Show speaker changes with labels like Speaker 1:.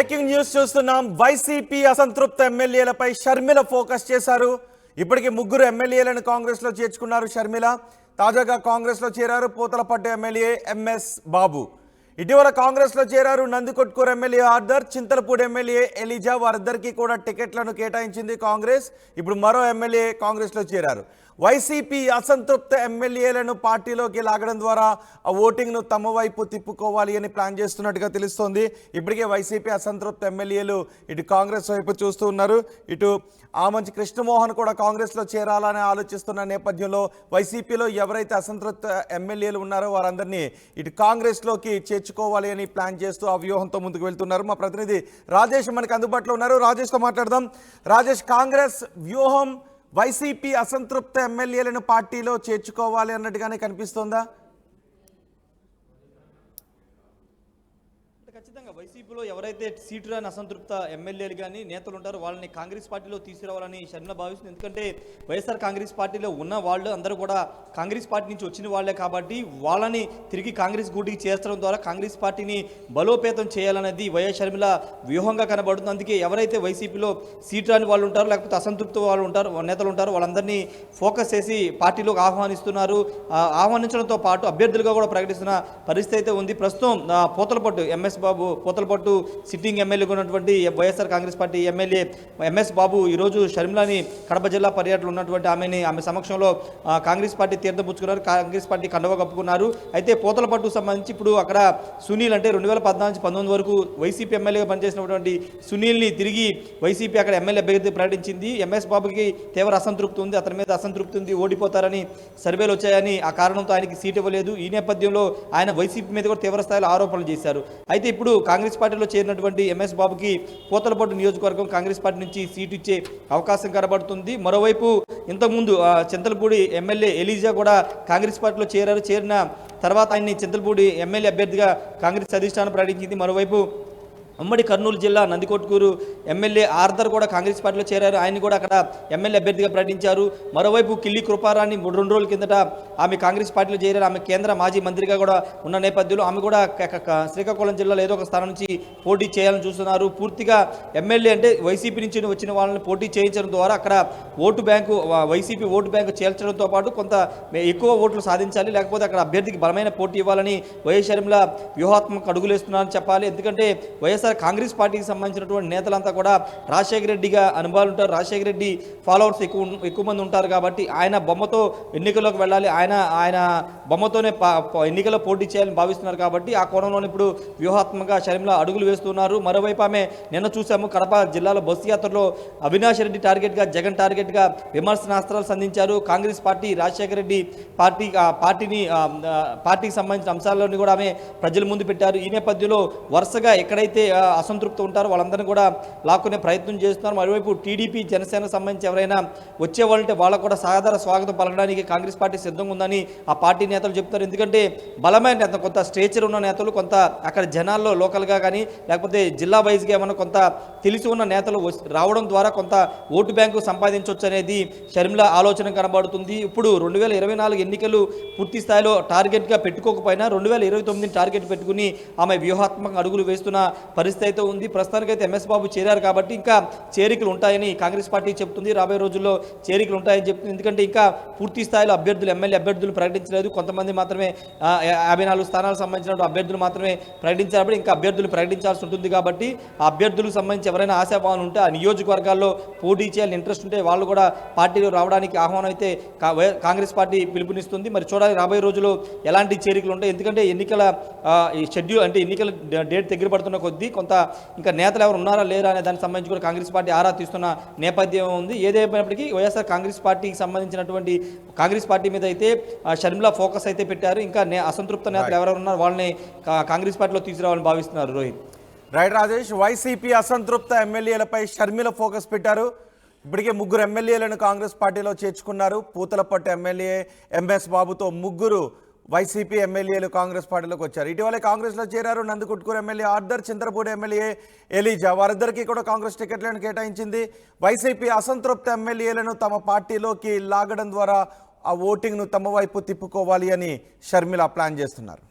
Speaker 1: Breaking news చూస్తున్నాం. YCP అసంతృప్త ఎమ్మెల్యేలపై షర్మిల ఫోకస్ చేశారు. ఇప్పటికే ముగ్గురు ఎమ్మెల్యేలను కాంగ్రెస్ లో చేర్చుకున్నారు షర్మిల. తాజాగా కాంగ్రెస్ లో చేరారు పూతలపట్టు ఎమ్మెల్యే ఎంఎస్ బాబు. ఇటీవల కాంగ్రెస్ లో చేరారు నందికొట్కూరు ఎమ్మెల్యే ఆర్దర్, చింతలపూడి ఎమ్మెల్యే ఎలిజా. వారిద్దరికీ కూడా టికెట్లను కేటాయించింది కాంగ్రెస్. ఇప్పుడు మరో ఎమ్మెల్యే కాంగ్రెస్ లో చేరారు. వైసీపీ అసంతృప్త ఎమ్మెల్యేలను పార్టీలోకి లాగడం ద్వారా ఆ ఓటింగ్ను తమ వైపు తిప్పుకోవాలి అని ప్లాన్ చేస్తున్నట్టుగా తెలుస్తోంది. ఇప్పటికే వైసీపీ అసంతృప్త ఎమ్మెల్యేలు ఇటు కాంగ్రెస్ వైపు చూస్తూ ఉన్నారు. ఇటు ఆమంచి కృష్ణమోహన్ కూడా కాంగ్రెస్లో చేరాలని ఆలోచిస్తున్న నేపథ్యంలో వైసీపీలో ఎవరైతే అసంతృప్త ఎమ్మెల్యేలు ఉన్నారో వారందరినీ ఇటు కాంగ్రెస్లోకి చేర్చుకోవాలి అని ప్లాన్ చేస్తూ ఆ వ్యూహంతో ముందుకు వెళ్తున్నారు. మా ప్రతినిధి రాజేష్ మనకు అందుబాటులో ఉన్నారు. రాజేష్తో మాట్లాడదాం. రాజేష్, కాంగ్రెస్ వ్యూహం వైసీపీ అసంతృప్త ఎమ్మెల్యేలను పార్టీలో చేర్చుకోవాలి అన్నట్టుగానే కనిపిస్తోందా?
Speaker 2: ఖచ్చితంగా వైసీపీలో ఎవరైతే సీటు రాని అసంతృప్త ఎమ్మెల్యేలు కానీ నేతలు ఉంటారో వాళ్ళని కాంగ్రెస్ పార్టీలో తీసుకురావాలని షర్మిల భావిస్తుంది. ఎందుకంటే వైఎస్ఆర్ కాంగ్రెస్ పార్టీలో ఉన్న వాళ్ళు అందరూ కూడా కాంగ్రెస్ పార్టీ నుంచి వచ్చిన వాళ్లే కాబట్టి వాళ్ళని తిరిగి కాంగ్రెస్ గూటికి చేర్చడం ద్వారా కాంగ్రెస్ పార్టీని బలోపేతం చేయాలనేది వైఎస్ షర్మిల వ్యూహంగా కనబడుతుంది. అందుకే ఎవరైతే వైసీపీలో సీటు రాని వాళ్ళు ఉంటారో లేకపోతే అసంతృప్త వాళ్ళు ఉంటారు నేతలు ఉంటారో వాళ్ళందరినీ ఫోకస్ చేసి పార్టీలోకి ఆహ్వానిస్తున్నారు. ఆహ్వానించడంతో పాటు అభ్యర్థులుగా కూడా ప్రకటిస్తున్న పరిస్థితి అయితే ఉంది. ప్రస్తుతం పూతలపట్టు ఎంఎస్ బాబు, పూతలపట్టు సిట్టింగ్ ఎమ్మెల్యేగా ఉన్నటువంటి YSR Congress party MLA MS Babu ఈరోజు షర్మిలని కడప జిల్లా పర్యటనలో ఉన్నటువంటి ఆమె సమక్షంలో కాంగ్రెస్ పార్టీ తీర్థపుచ్చుకున్నారు. కాంగ్రెస్ పార్టీ కండవ కప్పుకున్నారు. అయితే పూతలపట్టు సంబంధించి ఇప్పుడు అక్కడ సునీల్ అంటే 2014-19 వరకు వైసీపీ ఎమ్మెల్యేగా పనిచేసినటువంటి సునీల్ని తిరిగి వైసీపీ అక్కడ ఎమ్మెల్యే అభ్యర్థి ప్రకటించింది. ఎంఎస్ బాబుకి తీవ్ర అసంతృప్తి ఉంది, అతని మీద అసంతృప్తి ఉంది, ఓడిపోతారని సర్వేలు వచ్చాయని ఆ కారణంతో ఆయనకి సీట్ ఇవ్వలేదు. ఈ నేపథ్యంలో ఆయన వైసీపీ మీద కూడా తీవ్ర స్థాయిలో ఆరోపణలు చేశారు. అయితే ఇప్పుడు కాంగ్రెస్ పార్టీలో చేరినటువంటి ఎంఎస్ బాబుకి పూతలపట్టు నియోజకవర్గం కాంగ్రెస్ పార్టీ నుంచి సీటు ఇచ్చే అవకాశం కనబడుతుంది. మరోవైపు ఇంతకుముందు చింతలపూడి ఎమ్మెల్యే ఎలిజా కూడా కాంగ్రెస్ పార్టీలో చేరారు. చేరిన తర్వాత ఆయన్ని చింతలపూడి ఎమ్మెల్యే అభ్యర్థిగా కాంగ్రెస్ అధిష్టానం ప్రకటించింది. మరోవైపు ఉమ్మడి కర్నూలు జిల్లా నందికొట్కూరు ఎమ్మెల్యే ఆర్దర్ కూడా కాంగ్రెస్ పార్టీలో చేరారు. ఆయన కూడా అక్కడ ఎమ్మెల్యే అభ్యర్థిగా ప్రకటించారు. మరోవైపు కిల్లి కృపారాణి 2 రోజుల కిందట ఆమె కాంగ్రెస్ పార్టీలో చేరారు. ఆమె కేంద్ర మాజీ మంత్రిగా కూడా ఉన్న నేపథ్యంలో ఆమె కూడా శ్రీకాకుళం జిల్లాలో ఏదో ఒక స్థానం నుంచి పోటీ చేయాలని చూస్తున్నారు. పూర్తిగా ఎమ్మెల్యే అంటే వైసీపీ నుంచి వచ్చిన వాళ్ళని పోటీ చేయించడం ద్వారా అక్కడ vote bank YCP vote bank చేర్చడంతో పాటు కొంత ఎక్కువ ఓట్లు సాధించాలి, లేకపోతే అక్కడ అభ్యర్థికి బలమైన పోటీ ఇవ్వాలని వైఎస్ షర్మిల వ్యూహాత్మక అడుగులేస్తున్నారని చెప్పాలి. ఎందుకంటే వైఎస్ఆర్ కాంగ్రెస్ పార్టీకి సంబంధించినటువంటి నేతలంతా కూడా రాజశేఖర రెడ్డిగా అనుభవాలు ఉంటారు. రాజశేఖర రెడ్డి ఫాలోవర్స్ ఎక్కువ మంది ఉంటారు కాబట్టి ఆయన బొమ్మతో ఎన్నికల్లోకి వెళ్ళాలి, ఆయన బొమ్మతోనే ఎన్నికల్లో పోటీ చేయాలని భావిస్తున్నారు. కాబట్టి ఆ కోణంలో ఇప్పుడు వ్యూహాత్మకంగా షర్మిల అడుగులు వేస్తున్నారు. మరోవైపు ఆమె నిన్న చూసాము కడప జిల్లాలో బస్సు యాత్రలో అవినాష్ రెడ్డి టార్గెట్గా, జగన్ టార్గెట్గా విమర్శనాస్త్రాలు సంధించారు. కాంగ్రెస్ పార్టీ రాజశేఖర రెడ్డి పార్టీకి సంబంధించిన అంశాలను కూడా ఆమె ప్రజల ముందు పెట్టారు. ఈ నేపథ్యంలో వరుసగా ఎక్కడైతే అసంతృప్తి ఉంటారో వాళ్ళందరినీ కూడా లాక్కునే ప్రయత్నం చేస్తున్నారు. మరోవైపు టీడీపీ జనసేన సంబంధించి ఎవరైనా వచ్చేవాళ్ళంటే వాళ్ళకు కూడా సాధారణ స్వాగతం పలకడానికి కాంగ్రెస్ పార్టీ సిద్ధంగా ఉందని ఆ పార్టీ నేతలు చెప్తారు. ఎందుకంటే బలమైన నేత, కొంత స్ట్రేచర్ ఉన్న నేతలు, కొంత అక్కడ జనాల్లో లోకల్గా కానీ లేకపోతే జిల్లా వైజ్గా ఏమైనా కొంత తెలిసి ఉన్న నేతలు రావడం ద్వారా కొంత ఓటు బ్యాంకు సంపాదించవచ్చు అనేది షర్మిల ఆలోచన కనబడుతుంది. ఇప్పుడు 2024 ఎన్నికలు పూర్తి స్థాయిలో టార్గెట్గా పెట్టుకోకపోయినా 2029 టార్గెట్ పెట్టుకుని ఆమె వ్యూహాత్మక అడుగులు వేస్తున్న పరిస్థితి అయితే ఉంది. ప్రస్తుతానికైతే ఎంఎస్ బాబు చేరారు కాబట్టి ఇంకా చేరికలు ఉంటాయని కాంగ్రెస్ పార్టీ చెప్తుంది. రాబోయే రోజుల్లో చేరికలు ఉంటాయని చెప్తుంది. ఎందుకంటే ఇంకా పూర్తి స్థాయిలో ఎమ్మెల్యే అభ్యర్థులు ప్రకటించలేదు. కొంతమంది మాత్రమే 54 స్థానాలకు సంబంధించిన అభ్యర్థులు మాత్రమే ప్రకటించారు. ఇంకా అభ్యర్థులు ప్రకటించాల్సి ఉంటుంది కాబట్టి ఆ అభ్యర్థులకు సంబంధించి ఎవరైనా ఆశాభావాలు ఉంటే ఆ నియోజకవర్గాల్లో పోటీ చేయాలని ఇంట్రెస్ట్ ఉంటే వాళ్ళు కూడా పార్టీలో రావడానికి ఆహ్వానం అయితే కాంగ్రెస్ పార్టీ పిలుపునిస్తుంది. మరి చూడాలి రాబోయే రోజుల్లో ఎలాంటి చేరికలు ఉంటాయి. ఎందుకంటే ఎన్నికల షెడ్యూల్ అంటే ఎన్నికల డేట్ దగ్గర పడుతున్న కొద్దీ కొంత ఇంకా నేతలు ఎవరు ఉన్నారా లేరా అనే దానికి సంబంధించి కూడా కాంగ్రెస్ పార్టీ ఆరా తీస్తున్న నేపథ్యం ఉంది. ఏదేమైనప్పటికీ వైఎస్ఆర్ కాంగ్రెస్ పార్టీకి సంబంధించినటువంటి కాంగ్రెస్ పార్టీ మీద అయితే షర్మిల ఫోకస్ అయితే పెట్టారు. ఇంకా అసంతృప్త నేతలు ఎవరెవరు ఉన్నారో వాళ్ళని కాంగ్రెస్ పార్టీలో తీసుకురావాలని భావిస్తున్నారు. రోహిత్.
Speaker 1: రైట్ రాజేష్, వైసీపీ అసంతృప్త ఎమ్మెల్యేలపై షర్మిల ఫోకస్ పెట్టారు. ఇప్పటికే ముగ్గురు ఎమ్మెల్యేలను కాంగ్రెస్ పార్టీలో చేర్చుకున్నారు. పూతలపట్టు ఎమ్మెల్యే ఎంఎస్ బాబుతో ముగ్గురు వైసీపీ ఎమ్మెల్యేలు కాంగ్రెస్ పార్టీలోకి వచ్చారు. ఇటీవలే కాంగ్రెస్లో చేరారు నందికొట్కూరు ఎమ్మెల్యే ఆర్దర్, చింతలపూడి ఎమ్మెల్యే ఎలిజా. వారిద్దరికీ కూడా కాంగ్రెస్ టికెట్లను కేటాయించింది. వైసీపీ అసంతృప్త ఎమ్మెల్యేలను తమ పార్టీలోకి లాగడం ద్వారా ఆ ఓటింగ్ను తమ వైపు తిప్పుకోవాలి అని షర్మిల ప్లాన్ చేస్తున్నారు.